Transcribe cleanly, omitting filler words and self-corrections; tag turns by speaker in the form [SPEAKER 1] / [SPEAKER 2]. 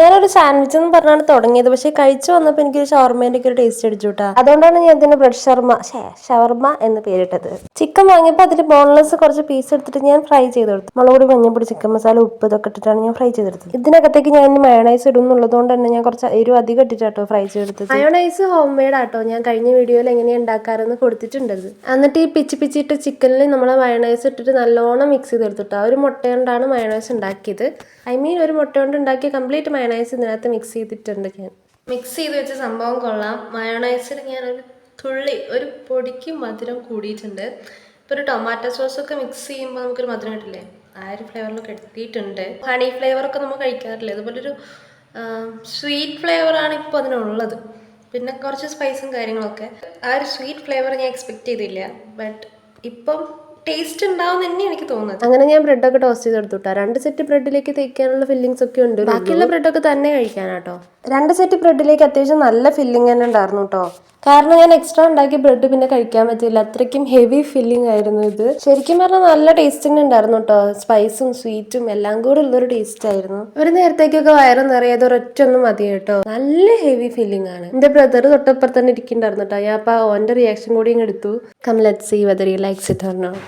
[SPEAKER 1] ഞാനൊരു സാൻഡ്വിച്ച് എന്ന് പറഞ്ഞാണ് തുടങ്ങിയത്. പക്ഷെ കഴിച്ചു വന്നപ്പോൾ എനിക്കൊരു ഷവർമേന്റെ ഒക്കെ ഒരു ടേസ്റ്റ് അടിച്ചു കേട്ടോ. അതുകൊണ്ടാണ് ഞാൻ ഇതിന് ബ്രെഡ് ഷവർമ എന്ന് പേരിട്ടത്. ചിക്കൻ വാങ്ങിയപ്പോൾ അതിൽ ബോൺലെസ് കുറച്ച് പീസ് എടുത്തിട്ട് ഞാൻ ഫ്രൈ ചെയ്തെടുത്തു. മുളകുപൊടി, മഞ്ഞൾപ്പൊടി, ചിക്കൻ മസാല, ഉപ്പ് ഇതൊക്കെ ഇട്ടിട്ടാണ് ഞാൻ ഫ്രൈ ചെയ്തെടുത്തത്. ഇതിനകത്തേക്ക് ഞാൻ മയോണൈസ് ഇടുന്നുള്ളത് കൊണ്ട് തന്നെ ഞാൻ കുറച്ച് എരിവ് അധികം ഇട്ടിട്ടാട്ടോ ഫ്രൈ ചെയ്തെടുത്തത്. മയോണൈസ് ഹോം മെയ്ഡ് ആട്ടോ. ഞാൻ കഴിഞ്ഞ വീഡിയോയിൽ എങ്ങനെയാണ് ഉണ്ടാക്കാറെന്ന് കൊടുത്തിട്ടുണ്ടത്. എന്നിട്ട് ഈ പിച്ചിട്ട് ചിക്കനിൽ നമ്മൾ മയോണൈസ് ഇട്ടിട്ട് നല്ലോണം മിക്സ് ചെയ്തെടുത്തിട്ടോ. ഒരു മുട്ട കൊണ്ടാണ് മയോണൈസ് ഉണ്ടാക്കിയത്. ഒരു മുട്ട കൊണ്ട് ഉണ്ടാക്കിയ കംപ്ലീറ്റ് മയോണൈസ് ഇതിനകത്ത് മിക്സ് ചെയ്തിട്ടുണ്ട്. ഞാൻ മിക്സ് ചെയ്ത് വെച്ച സംഭവം കൊള്ളാം. മയോണൈസിൽ ഞാനൊരു തുള്ളി, ഒരു പൊടിക്ക് മധുരം കൂടിയിട്ടുണ്ട്. ഇപ്പോൾ ഒരു ടൊമാറ്റോ സോസൊക്കെ മിക്സ് ചെയ്യുമ്പോൾ നമുക്കൊരു മധുരം കിട്ടില്ലേ, ആ ഒരു ഫ്ലേവറിലൊക്കെ എടുത്തിട്ടുണ്ട്. ഹണി ഫ്ലേവറൊക്കെ നമ്മൾ കഴിക്കാറില്ലേ, അതുപോലൊരു സ്വീറ്റ് ഫ്ലേവറാണ് ഇപ്പോൾ അതിനുള്ളത്. പിന്നെ കുറച്ച് സ്പൈസും കാര്യങ്ങളൊക്കെ. ആ ഒരു സ്വീറ്റ് ഫ്ലേവർ ഞാൻ എക്സ്പെക്ട് ചെയ്തില്ല. ബട്ട് ഇപ്പം ടേസ്റ്റ് ഉണ്ടാവും തന്നെ എനിക്ക് തോന്നുന്നത്. അങ്ങനെ ഞാൻ ബ്രെഡൊക്കെ ടോസ്റ്റ് ചെയ്തെടുത്തുട്ടാ. 2 സെറ്റ് ബ്രെഡിലേക്ക് തേക്കാനുള്ള ഫില്ലിങ്സ് ഒക്കെ ഉണ്ട്. ബാക്കിയുള്ള ബ്രെഡൊക്കെ തന്നെ കഴിക്കാനാട്ടോ. 2 സെറ്റ് ബ്രെഡിലേക്ക് അത്യാവശ്യം നല്ല ഫില്ലിങ് തന്നെ ഉണ്ടായിരുന്നു കേട്ടോ. കാരണം ഞാൻ എക്സ്ട്രാ ഉണ്ടാക്കിയ ബ്രെഡ് പിന്നെ കഴിക്കാൻ പറ്റില്ല, അത്രയ്ക്കും ഹെവി ഫില്ലിംഗ് ആയിരുന്നു ഇത്. ശരിക്കും പറഞ്ഞാൽ നല്ല ടേസ്റ്റിംഗ് ഉണ്ടായിരുന്നു കേട്ടോ. സ്പൈസും സ്വീറ്റും എല്ലാം കൂടെ ഉള്ളൊരു ടേസ്റ്റ് ആയിരുന്നു. ഒരു നേരത്തേക്കൊക്കെ വയറ് നിറയാതെ ഒരൊറ്റൊന്നും മതി കേട്ടോ. നല്ല ഹെവി ഫില്ലിംഗ് ആണ്. എന്റെ ബ്രദർ തൊട്ടപ്പുറത്ത് തന്നെ ഇരിക്കുന്നുണ്ടായിരുന്നു കേട്ടോ. ഞാൻ അപ്പോൾ ഓന്റെ റിയാക്ഷൻ കൂടി ഇങ്ങ് എടുത്തു. Come let's see whether he likes it or not.